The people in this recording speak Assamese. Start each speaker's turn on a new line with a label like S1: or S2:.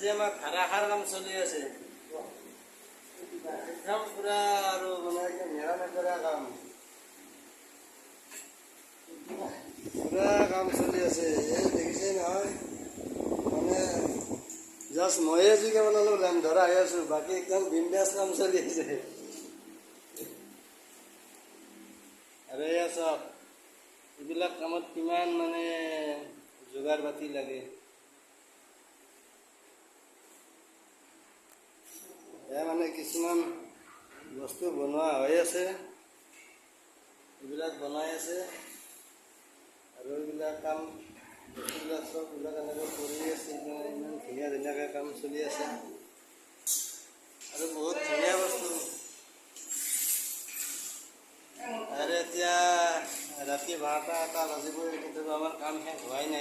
S1: আজি আমাৰ ধাৰাসাৰ কাম চলি আছে। একদম পুৰা আৰু মানে একদম নেৰানেপেৰা কাম। পুৰা কাম চলি আছে। এই দেখিছে নহয়, মানে জাষ্ট ময়ে যি কেৱল অলপ লেম ধৰা হৈ আছো, বাকী একদম বিন্দাছ কাম চলি আছে। আৰু এয়া চাওক, এইবিলাক কামত কিমান মানে যোগাৰ পাতি লাগে। এয়া মানে কিছুমান বস্তু বনোৱা হৈ আছে, এইবিলাক বনাই আছে, আৰু এইবিলাক কাম বস্তুবিলাক চববিলাক এনেকৈ কৰি আছে। ইমান ধুনীয়া ধুনীয়াকৈ কাম চলি আছে, আৰু বহুত ধুনীয়া বস্তু। আৰু এতিয়া ৰাতি 12টা 1টা বাজিবই, কিন্তু আমাৰ কাম শেষ হোৱাই নাই।